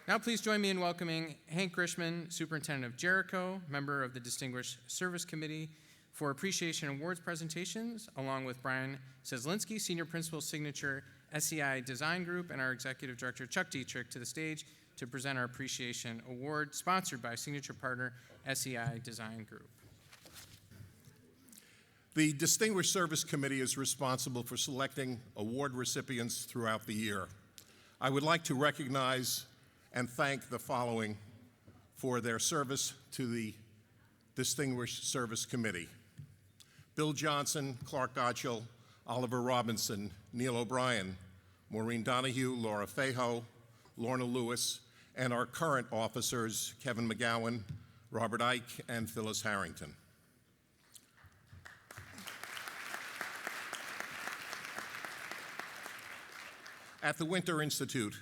Now please join me in welcoming Hank Grishman, Superintendent of Jericho, member of the Distinguished Service Committee, for Appreciation Awards presentations, along with Brian Seslinski, Senior Principal, Signature SEI Design Group, and our Executive Director, Chuck Dietrich, to the stage to present our Appreciation Award, sponsored by Signature Partner SEI Design Group. The Distinguished Service Committee is responsible for selecting award recipients throughout the year. I would like to recognize and thank the following for their service to the Distinguished Service Committee: Bill Johnson, Clark Gottschall, Oliver Robinson, Neil O'Brien, Maureen Donahue, Laura Fajo, Lorna Lewis, and our current officers, Kevin McGowan, Robert Ike, and Phyllis Harrington. At the Winter Institute,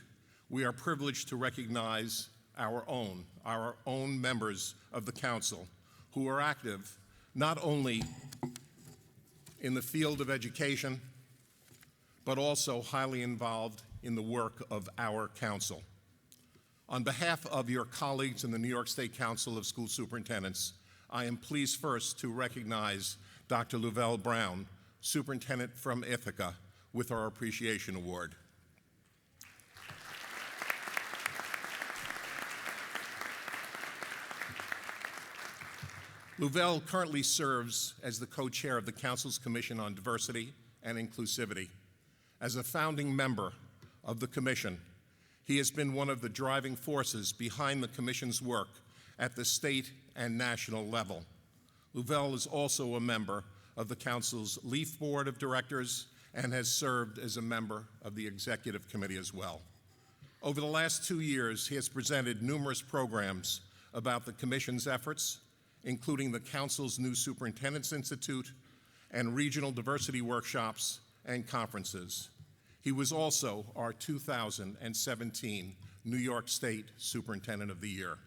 we are privileged to recognize our own members of the Council who are active not only in the field of education, but also highly involved in the work of our Council. On behalf of your colleagues in the New York State Council of School Superintendents, I am pleased first to recognize Dr. Luvelle Brown, Superintendent from Ithaca, with our Appreciation Award. Luvelle currently serves as the co-chair of the Council's Commission on Diversity and Inclusivity. As a founding member of the Commission, he has been one of the driving forces behind the Commission's work at the state and national level. Luvelle is also a member of the Council's LEAF Board of Directors and has served as a member of the Executive Committee as well. Over the last 2 years, he has presented numerous programs about the Commission's efforts, including the Council's new Superintendent's Institute and regional diversity workshops and conferences. He was also our 2017 New York State Superintendent of the Year.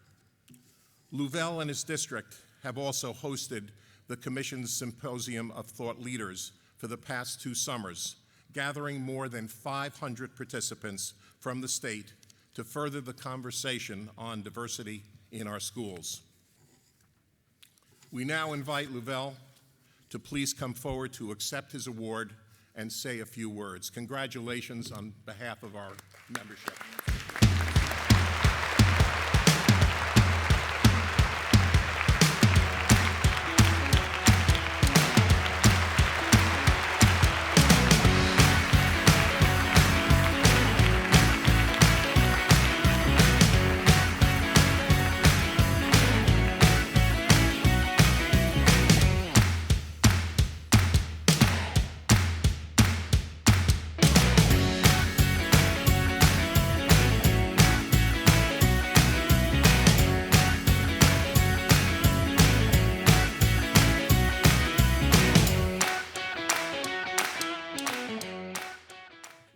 Luvelle and his district have also hosted the Commission's Symposium of Thought Leaders for the past 2 summers, gathering more than 500 participants from the state to further the conversation on diversity in our schools. We now invite Luvelle to please come forward to accept his award and say a few words. Congratulations on behalf of our membership.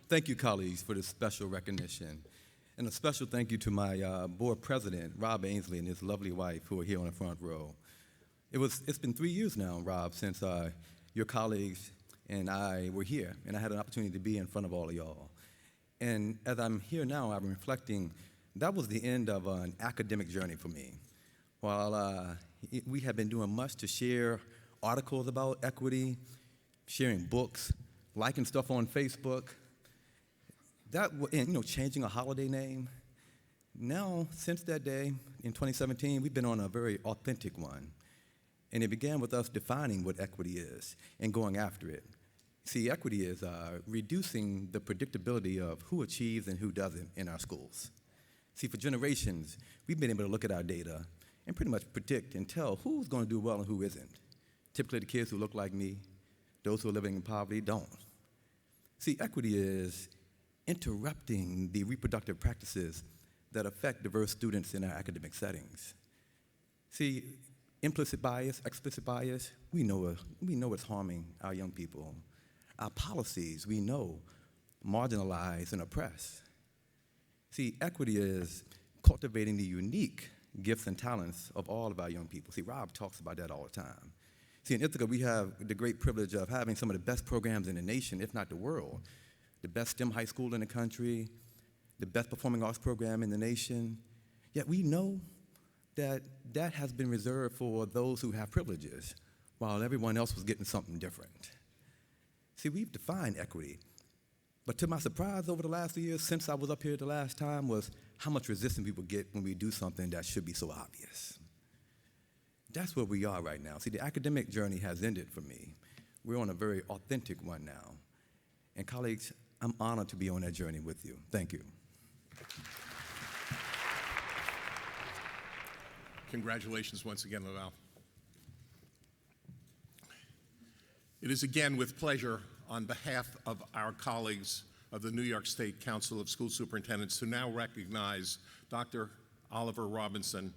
Thank you, colleagues, for this special recognition. And a special thank you to my board president, Rob Ainsley, and his lovely wife, who are here on the front row. It's been 3 years now, Rob, since your colleagues and I were here, and I had an opportunity to be in front of all of y'all. And as I'm here now, I'm reflecting, that was the end of an academic journey for me. While we have been doing much to share articles about equity, sharing books, liking stuff on Facebook, and changing a holiday name. Now, since that day, in 2017, we've been on a very authentic one. And it began with us defining what equity is and going after it. See, equity is reducing the predictability of who achieves and who doesn't in our schools. See, for generations, we've been able to look at our data and pretty much predict and tell who's going to do well and who isn't. Typically, the kids who look like me, those who are living in poverty, don't. See, equity is interrupting the reproductive practices that affect diverse students in our academic settings. See, implicit bias, explicit bias, we know it's harming our young people. Our policies, we know, marginalize and oppress. See, equity is cultivating the unique gifts and talents of all of our young people. See, Rob talks about that all the time. See, in Ithaca, we have the great privilege of having some of the best programs in the nation, if not the world. The best STEM high school in the country, the best performing arts program in the nation, yet we know that that has been reserved for those who have privileges, while everyone else was getting something different. See, we've defined equity, but to my surprise over the last few years, since I was up here the last time, was how much resistance people get when we do something that should be so obvious. That's where we are right now. See, the academic journey has ended for me. We're on a very authentic one now. And colleagues, I'm honored to be on that journey with you. Thank you. Congratulations once again, Luvelle. It is again with pleasure on behalf of our colleagues of the New York State Council of School Superintendents to now recognize Dr. Oliver Robinson,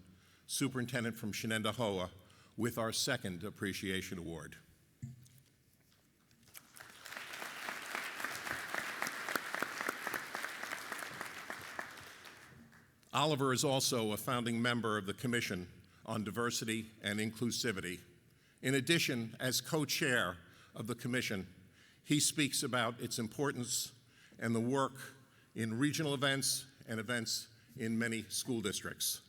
Superintendent from Shenendehowa, with our second Appreciation Award. Oliver is also a founding member of the Commission on Diversity and Inclusivity. In addition, as co-chair of the Commission, he speaks about its importance and the work in regional events and events in many school districts.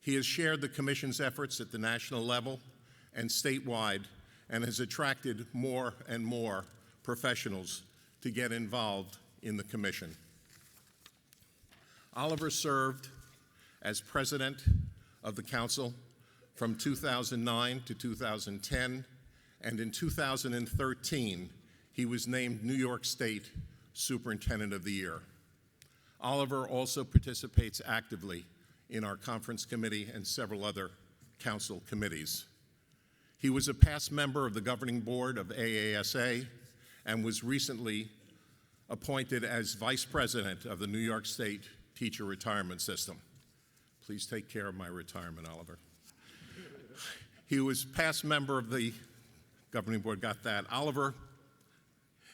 He has shared the Commission's efforts at the national level and statewide and has attracted more and more professionals to get involved in the Commission. Oliver served as president of the Council from 2009 to 2010, and in 2013, he was named New York State Superintendent of the Year. Oliver also participates actively in our conference committee and several other council committees. He was a past member of the governing board of AASA and was recently appointed as vice president of the New York State Teacher Retirement System. Please take care of my retirement, Oliver. He was past member of the governing board, got that. Oliver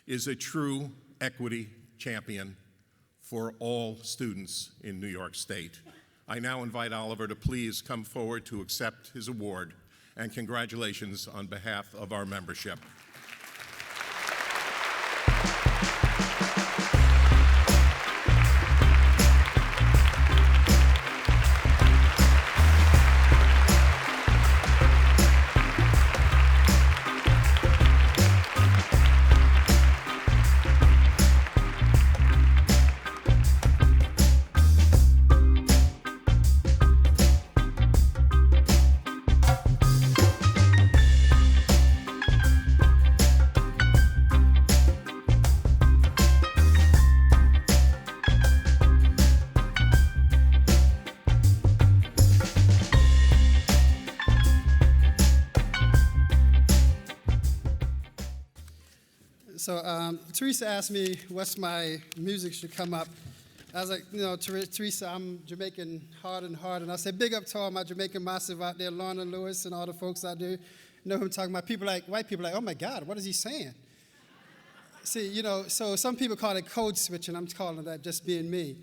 is a true equity champion for all students in New York State. I now invite Oliver to please come forward to accept his award, and congratulations on behalf of our membership. So Teresa asked me what's my music should come up. I was like, you know, Teresa, I'm Jamaican hard and hard. And I said, big up to all my Jamaican massive out there, Lorna Lewis and all the folks out there. You know who I'm talking about? People like, white people like, oh my God, what is he saying? See, you know, so some people call it code switching. I'm calling that just being me.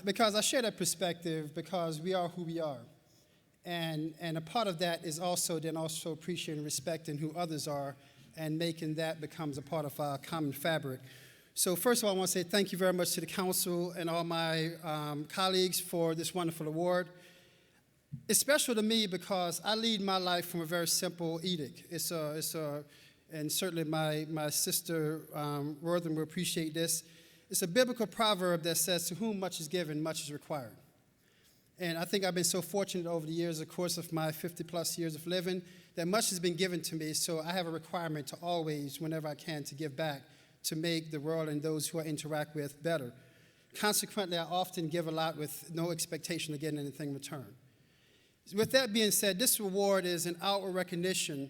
Because I share that perspective because we are who we are. And a part of that is also then also appreciating and respecting who others are and making that becomes a part of our common fabric. So first of all, I want to say thank you very much to the council and all my colleagues for this wonderful award. It's special to me because I lead my life from a very simple edict. And certainly my sister Wortham will appreciate this. It's a biblical proverb that says, to whom much is given, much is required. And I think I've been so fortunate over the years, of course, of my 50-plus years of living, that much has been given to me, so I have a requirement to always, whenever I can, to give back, to make the world and those who I interact with better. Consequently, I often give a lot with no expectation of getting anything in return. With that being said, this award is an outward recognition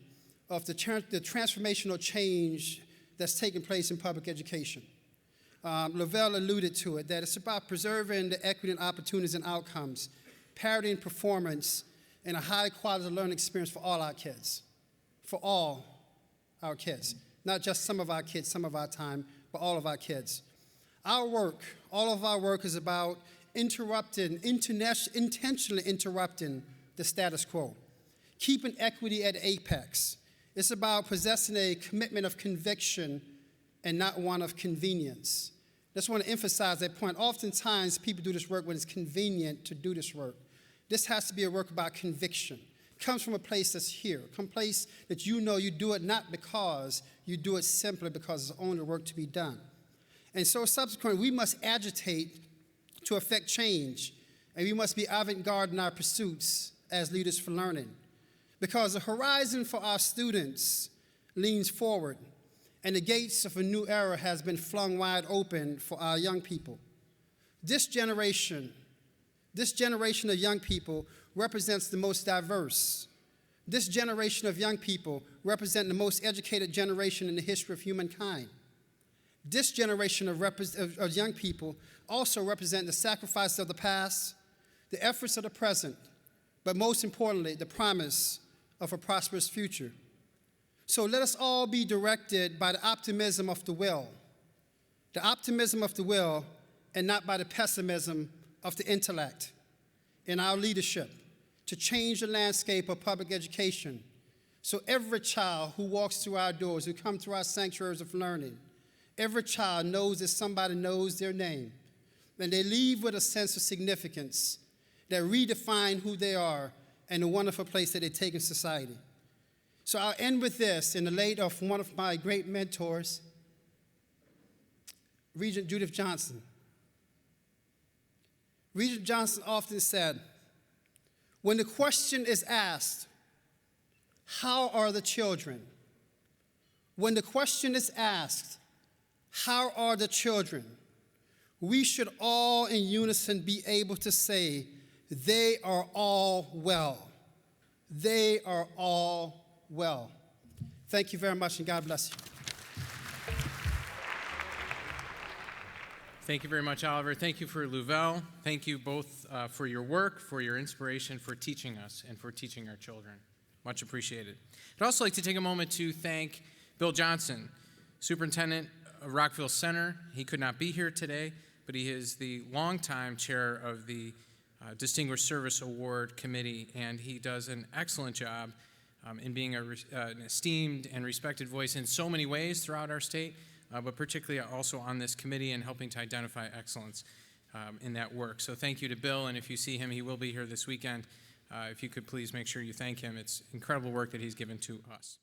of the transformational change that's taking place in public education. Luvelle alluded to it, that it's about preserving the equity and opportunities and outcomes, parodying performance, and a high-quality learning experience for all our kids, for all our kids, not just some of our kids, some of our time, but all of our kids. Our work, all of our work is about intentionally interrupting the status quo, keeping equity at apex. It's about possessing a commitment of conviction and not one of convenience, Just want to emphasize that point. Oftentimes, people do this work when it's convenient to do this work. This has to be a work about conviction. It comes from a place that's here, a place that you know you do it not because you do it simply because it's only work to be done. And so subsequently, we must agitate to effect change, and we must be avant-garde in our pursuits as leaders for learning, because the horizon for our students leans forward, and the gates of a new era has been flung wide open for our young people. This generation of young people represents the most diverse. This generation of young people represent the most educated generation in the history of humankind. This generation of young people also represent the sacrifices of the past, the efforts of the present, but most importantly, the promise of a prosperous future. So let us all be directed by the optimism of the will, and not by the pessimism of the intellect in our leadership to change the landscape of public education so every child who walks through our doors, who comes through our sanctuaries of learning, every child knows that somebody knows their name, and they leave with a sense of significance that redefine who they are and the wonderful place that they take in society. So I'll end with this in the late of one of my great mentors, Regent Judith Johnson. Regent Johnson often said, when the question is asked, how are the children? When the question is asked, how are the children? We should all in unison be able to say, they are all well. They are all well. Thank you very much, and God bless you. Thank you very much, Oliver. Thank you for Luvelle. Thank you both for your work, for your inspiration, for teaching us, and for teaching our children. Much appreciated. I'd also like to take a moment to thank Bill Johnson, Superintendent of Rockville Center. He could not be here today, but he is the longtime chair of the Distinguished Service Award Committee, and he does an excellent job in being an esteemed and respected voice in so many ways throughout our state, but particularly also on this committee and helping to identify excellence in that work. So thank you to Bill, and if you see him, he will be here this weekend. If you could please make sure you thank him. It's incredible work that he's given to us.